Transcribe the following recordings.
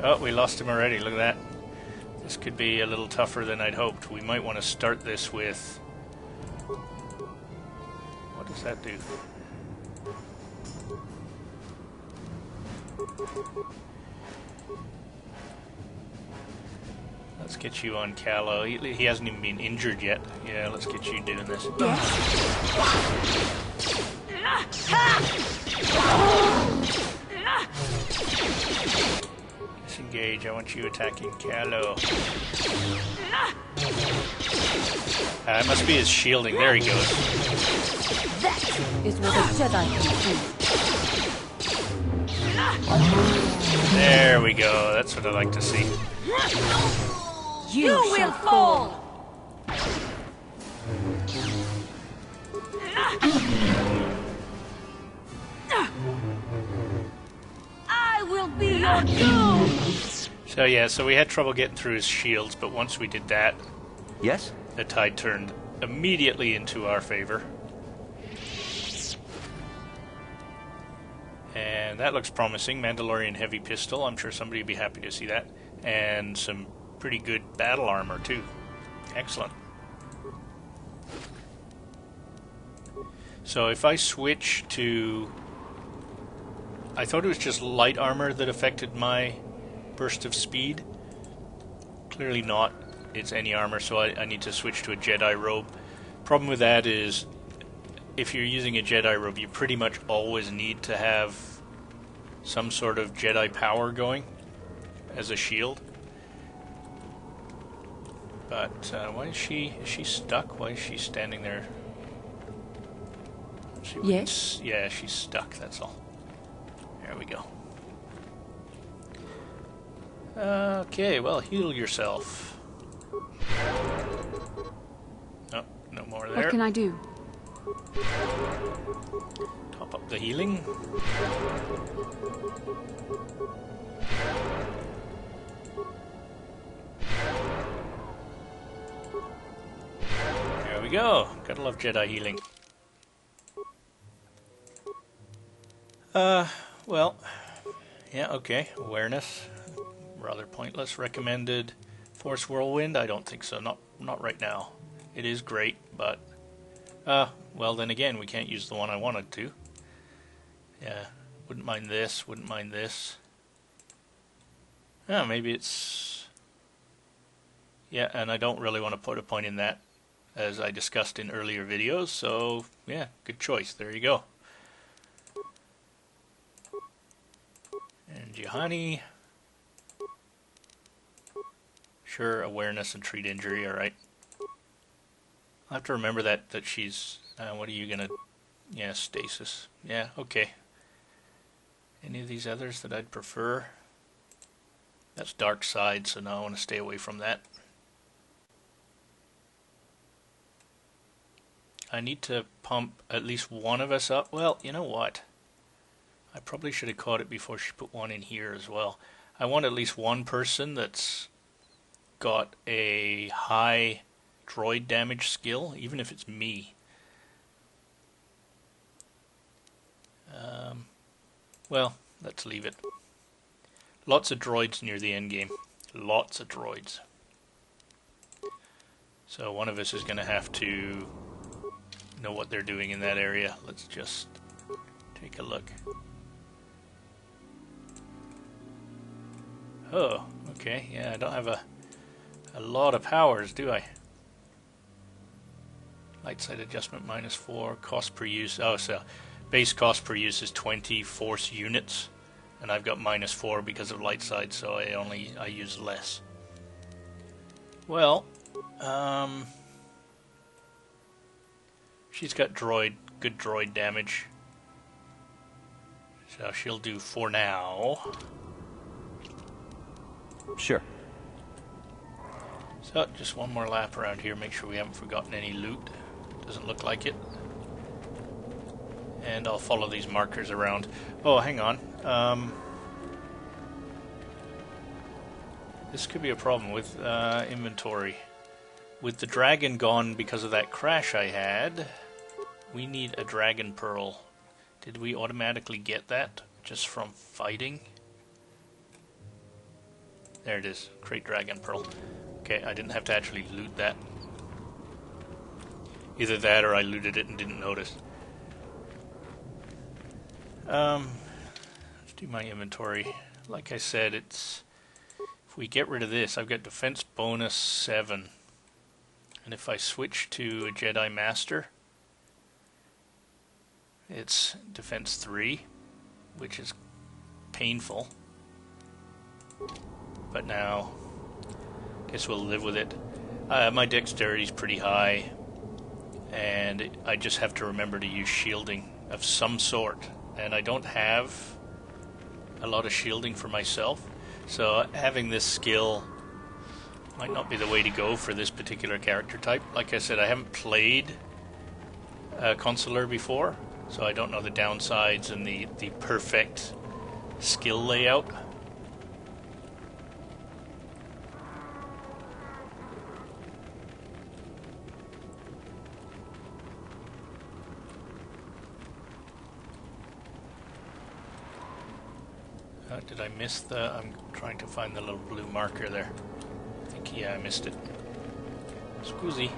Oh, we lost him already, look at that. This could be a little tougher than I'd hoped. We might want to start this with... What does that do? Let's get you on Callow. He hasn't even been injured yet. Yeah, let's get you doing this. Disengage, I want you attacking Callow. It must be his shielding. There he goes. That is what a Jedi can do. There we go. That's what I like to see. You will fall! I will be your doom! So yeah, so we had trouble getting through his shields, but once we did that, Yes? the tide turned immediately into our favor. And that looks promising. Mandalorian heavy pistol. I'm sure somebody would be happy to see that. And some pretty good battle armor too. Excellent. So if I switch to... I thought it was just light armor that affected my burst of speed. Clearly not. It's any armor, so I need to switch to a Jedi robe. Problem with that is, if you're using a Jedi robe, you pretty much always need to have some sort of Jedi power going as a shield. But why is she stuck? Why is she standing there? Yes? Yeah, she's stuck, that's all. There we go. Okay, well, heal yourself. Oh, no more there. What can I do? Top up the healing. There we go. Gotta love Jedi healing. Well, yeah, okay. Awareness. Rather pointless. Recommended Force Whirlwind? I don't think so. Not right now. It is great, but... well then again, we can't use the one I wanted to. Yeah, wouldn't mind this, wouldn't mind this. Oh, maybe it's... Yeah, and I don't really want to put a point in that, as I discussed in earlier videos, so yeah, good choice. There you go. And Juhani... Sure, awareness and treat injury, alright. I'll have to remember that she's... what are you gonna... Yeah, stasis. Yeah, okay. Any of these others that I'd prefer? That's dark side, so now I want to stay away from that. I need to pump at least one of us up. Well, you know what? I probably should have caught it before she put one in here as well. I want at least one person that's got a high droid damage skill, even if it's me. Well, let's leave it. Lots of droids near the end game. Lots of droids. So one of us is going to have to know what they're doing in that area. Let's just take a look. Oh, okay. Yeah, I don't have a lot of powers, do I? Light side adjustment -4, cost per use. Oh, so base cost per use is 20 force units, and I've got -4 because of light side, so I use less. Well, she's got good droid damage, so she'll do for now. Sure. So, just one more lap around here, make sure we haven't forgotten any loot. Doesn't look like it. And I'll follow these markers around. Oh, hang on. This could be a problem with inventory. With the dragon gone because of that crash I had, we need a dragon pearl Did we automatically get that just from fighting? There it is. Crate Dragon Pearl. Okay, I didn't have to actually loot that. Either that or I looted it and didn't notice. Let's do my inventory. Like I said, it's... If we get rid of this, I've got defense bonus 7. And if I switch to a Jedi Master, it's defense 3, which is painful. But now, guess we'll live with it. My dexterity is pretty high, and I just have to remember to use shielding of some sort. And I don't have a lot of shielding for myself, so having this skill might not be the way to go for this particular character type. Like I said, I haven't played Consular before, so I don't know the downsides and the perfect skill layout. Did I miss the... I'm trying to find the little blue marker there. I think, yeah, I missed it. Scusi.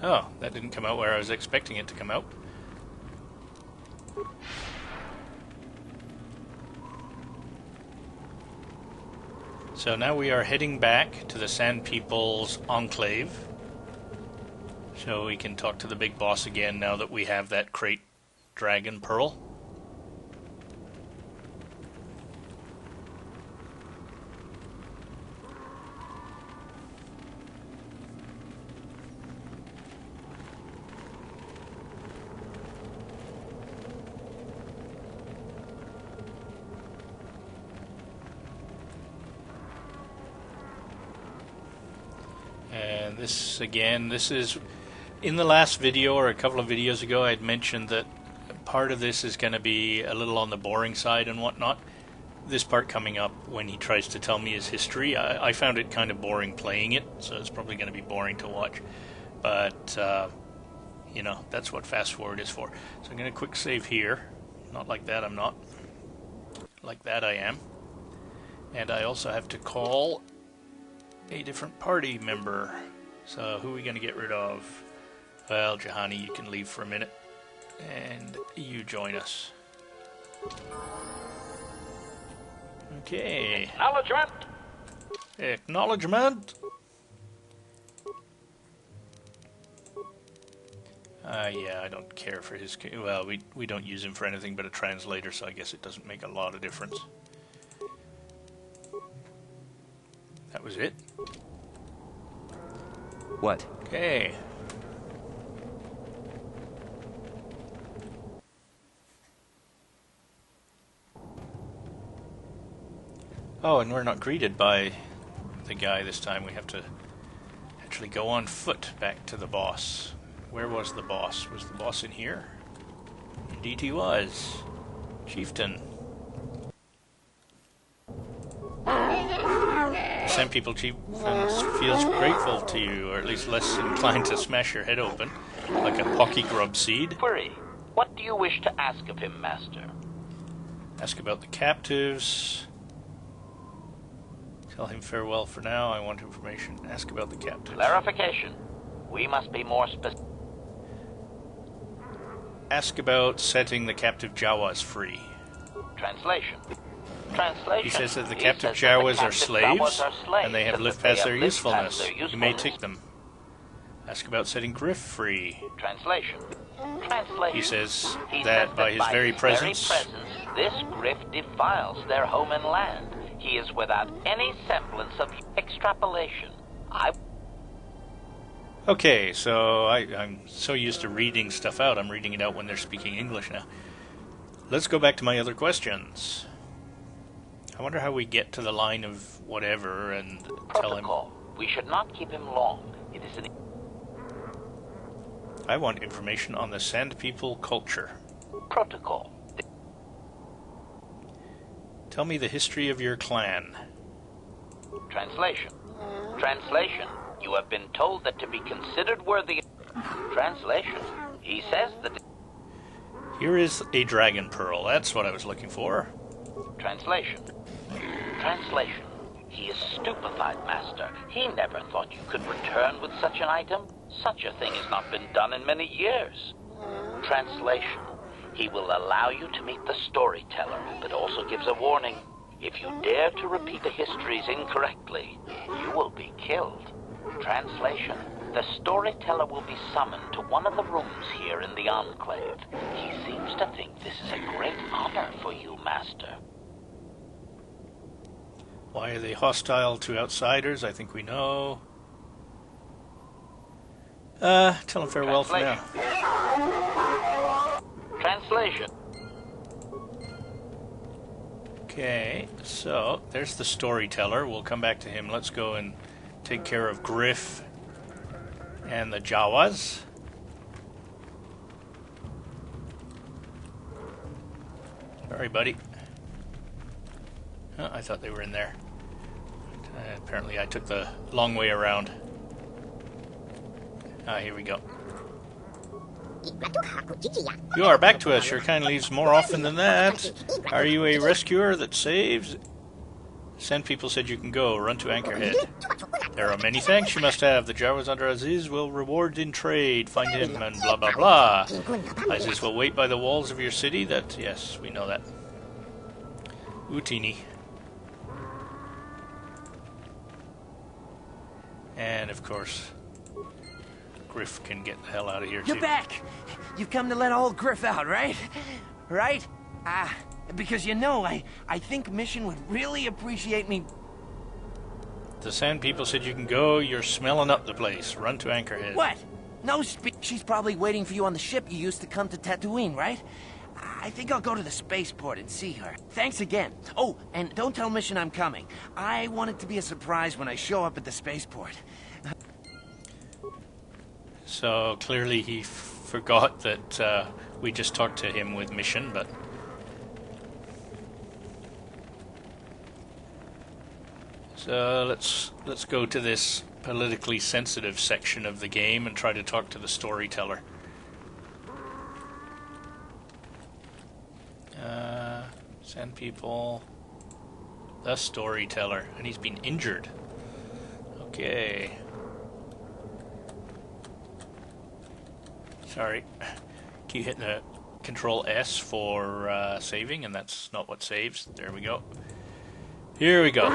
Oh, that didn't come out where I was expecting it to come out. So now we are heading back to the Sand People's Enclave, so we can talk to the big boss again now that we have that Crate Dragon Pearl. And this, again, this is, in the last video or a couple of videos ago, I had mentioned that part of this is going to be a little on the boring side and whatnot. This part coming up when he tries to tell me his history, I found it kind of boring playing it, so it's probably going to be boring to watch. But, you know, that's what fast forward is for. So I'm going to quick save here. Not like that, I'm not. Like that I am. And I also have to call a different party member. So who are we going to get rid of? Well, Jahani, you can leave for a minute. And you join us. Okay. Acknowledgement! Acknowledgement! Yeah, I don't care for his... Well, we don't use him for anything but a translator, so I guess it doesn't make a lot of difference. That was it. What? Okay. Oh, and we're not greeted by the guy this time. We have to actually go on foot back to the boss. Where was the boss? Was the boss in here? Indeed he was. Chieftain. Sand People Chieftain feels grateful to you, or at least less inclined to smash your head open, like a pocky grub seed. Query. What do you wish to ask of him, Master? Ask about the captives. Tell him farewell for now. I want information. Ask about the captives. Clarification. We must be more specific. Ask about setting the captive Jawas free. Translation. Translation. He says that the captive Jawas are slaves, and they have lived past their usefulness. You may take them. Ask about setting Griff free. Translation. Translation. He says that by his very presence, this Griff defiles their home and land. He is without any semblance of extrapolation. Okay, so I'm so used to reading stuff out, I'm reading it out when they're speaking English now. Let's go back to my other questions. I wonder how we get to the line of whatever and tell him... Protocol. We should not keep him long. It is an... I want information on the Sand People culture. Protocol. Tell me the history of your clan. Translation. Translation. You have been told that to be considered worthy... Translation. He says that... Here is a dragon pearl. That's what I was looking for. Translation. Translation. He is stupefied, Master. He never thought you could return with such an item. Such a thing has not been done in many years. Translation. He will allow you to meet the storyteller, but also gives a warning. If you dare to repeat the histories incorrectly, you will be killed. Translation. The storyteller will be summoned to one of the rooms here in the Enclave. He seems to think this is a great honor for you, Master. Why are they hostile to outsiders? I think we know. Tell them farewell for now. Translation. Okay, so there's the storyteller. We'll come back to him. Let's go and take care of Griff and the Jawas. Sorry, buddy. Oh, I thought they were in there. Apparently I took the long way around. Ah, here we go. You are back to us. Your kind leaves more often than that. Are you a rescuer that saves? Sand people said you can go. Run to Anchorhead. There are many thanks you must have. The Jawas under Aziz will reward in trade. Find him and blah blah blah. Aziz will wait by the walls of your city. That, yes, we know that. Utini. And of course, Griff can get the hell out of here too. You're back! You've come to let old Griff out, right? Right? Because you know, I think Mission would really appreciate me... The Sand people said you can go. You're smelling up the place. Run to Anchorhead. What? No She's probably waiting for you on the ship you used to come to Tatooine, right? I think I'll go to the spaceport and see her. Thanks again. Oh, and don't tell Mission I'm coming. I want it to be a surprise when I show up at the spaceport. So clearly he forgot that we just talked to him with Mission, but... So let's go to this politically sensitive section of the game and try to talk to the storyteller. Sand people, the storyteller, and he's been injured. Okay. Sorry. Keep hitting the Control S for saving, and that's not what saves. There we go. Here we go.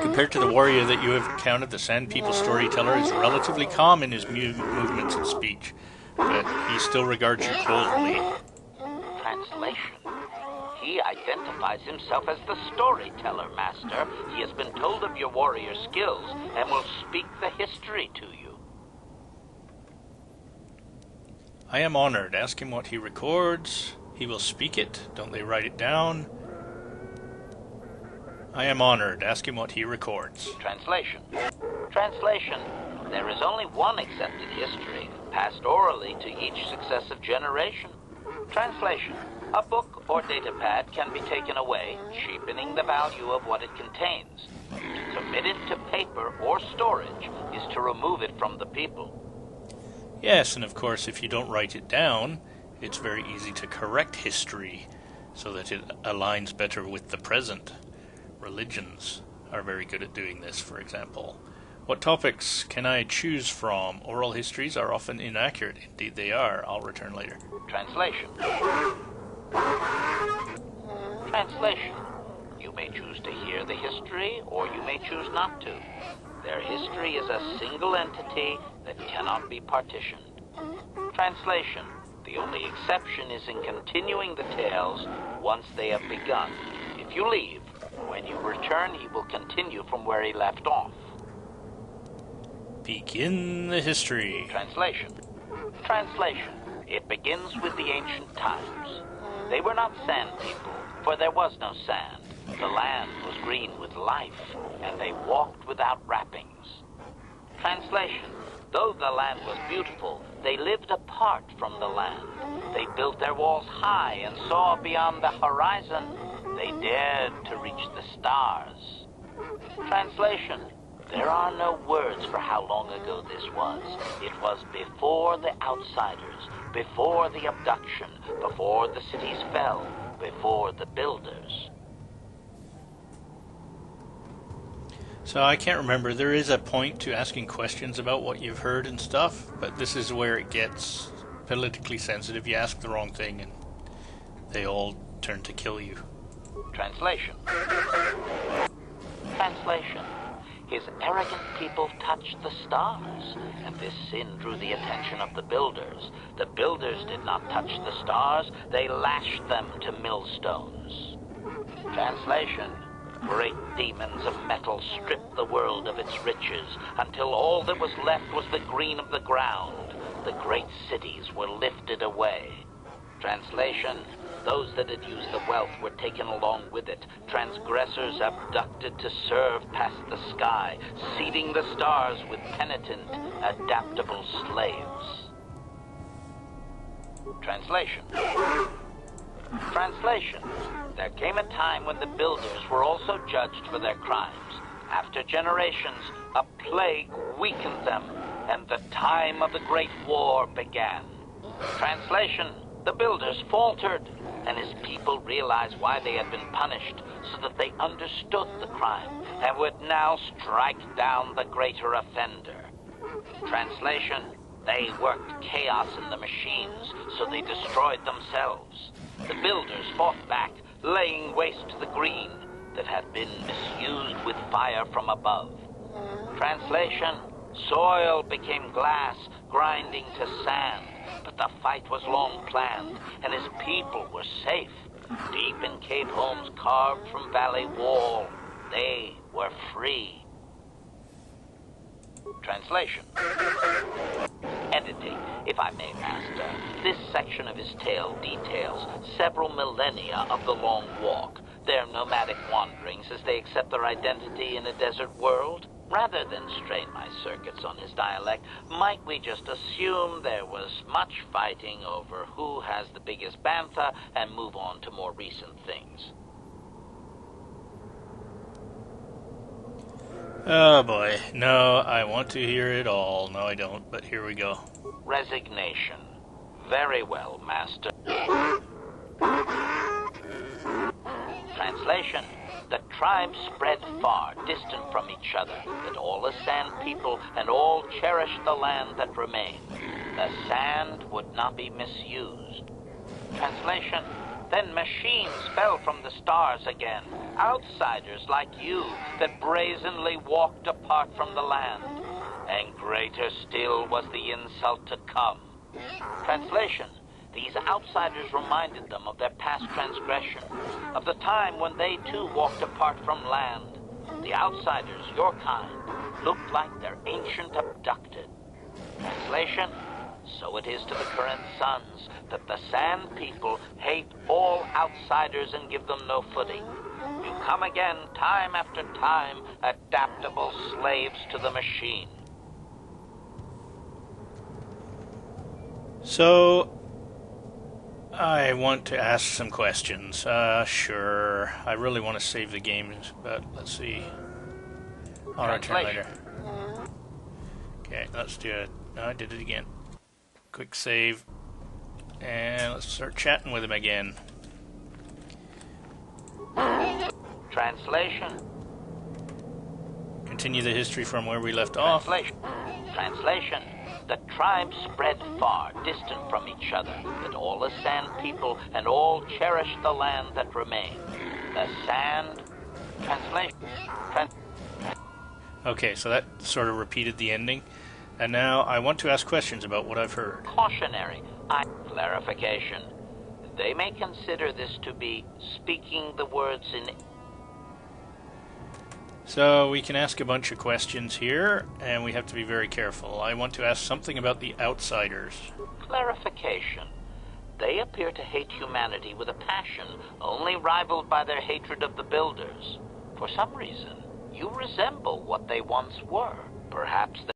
Compared to the warrior that you have encountered, the Sand People storyteller is relatively calm in his movements and speech, but he still regards you coldly. Translation. He identifies himself as the storyteller, Master. He has been told of your warrior skills and will speak the history to you. I am honored. Ask him what he records. He will speak it. Don't they write it down? I am honored. Ask him what he records. Translation. Translation. There is only one accepted history, passed orally to each successive generation. Translation. A book or datapad can be taken away, cheapening the value of what it contains. To commit it to paper or storage is to remove it from the people. Yes, and of course, if you don't write it down, it's very easy to correct history so that it aligns better with the present. Religions are very good at doing this, for example. What topics can I choose from? Oral histories are often inaccurate. Indeed they are. I'll return later. Translation. Translation. You may choose to hear the history, or you may choose not to. Their history is a single entity that cannot be partitioned. Translation. The only exception is in continuing the tales once they have begun. If you leave, when you return, he will continue from where he left off. Begin the history. Translation. Translation. It begins with the ancient times. They were not sand people, for there was no sand. The land was green with life, and they walked without wrappings. Translation. Though the land was beautiful, they lived apart from the land. They built their walls high and saw beyond the horizon. They dared to reach the stars. Translation. There are no words for how long ago this was. It was before the outsiders, before the abduction, before the cities fell, before the builders. So I can't remember. There is a point to asking questions about what you've heard and stuff, but this is where it gets politically sensitive. You ask the wrong thing and they all turn to kill you. Translation. Translation. His arrogant people touched the stars, and this sin drew the attention of the builders. The builders did not touch the stars, they lashed them to millstones. Translation. Great demons of metal stripped the world of its riches, until all that was left was the green of the ground. The great cities were lifted away. Translation. Those that had used the wealth were taken along with it. Transgressors abducted to serve past the sky, seeding the stars with penitent, adaptable slaves. Translation. Translation. There came a time when the builders were also judged for their crimes. After generations, a plague weakened them, and the time of the Great War began. Translation. The builders faltered, and his people realized why they had been punished, so that they understood the crime, and would now strike down the greater offender. Translation. They worked chaos in the machines, so they destroyed themselves. The builders fought back, laying waste to the green that had been misused with fire from above. Translation. Soil became glass, grinding to sand. But the fight was long planned, and his people were safe. Deep in cave homes carved from valley wall, they were free. Translation. Editing, if I may, Master. This section of his tale details several millennia of the long walk, their nomadic wanderings as they accept their identity in a desert world. Rather than strain my circuits on his dialect, might we just assume there was much fighting over who has the biggest bantha and move on to more recent things? Oh boy. No, I want to hear it all. No, I don't, but here we go. Resignation. Very well, Master. Translation. The tribes spread far, distant from each other, but all the sand people and all cherished the land that remained. The sand would not be misused. Translation. Then machines fell from the stars again, outsiders like you that brazenly walked apart from the land. And greater still was the insult to come. Translation. These outsiders reminded them of their past transgression, of the time when they too walked apart from land. The outsiders, your kind, looked like their ancient abducted. Translation. So it is to the current sons that the Sand People hate all outsiders and give them no footing. You come again, time after time, adaptable slaves to the machine. So, I want to ask some questions. Sure. I really want to save the game, but let's see. I'll return later. Okay, let's do it. No, I did it again. Quick save. And let's start chatting with him again. Translation. Continue the history from where we left off. Translation. The tribes spread far, distant from each other, but all the Sand People and all cherished the land that remained. The sand... Translation. Okay, so that sort of repeated the ending. And now I want to ask questions about what I've heard. Cautionary. Clarification. They may consider this to be speaking the words in... So we can ask a bunch of questions here, and we have to be very careful. I want to ask something about the outsiders. Clarification. They appear to hate humanity with a passion only rivaled by their hatred of the builders. For some reason, you resemble what they once were. Perhaps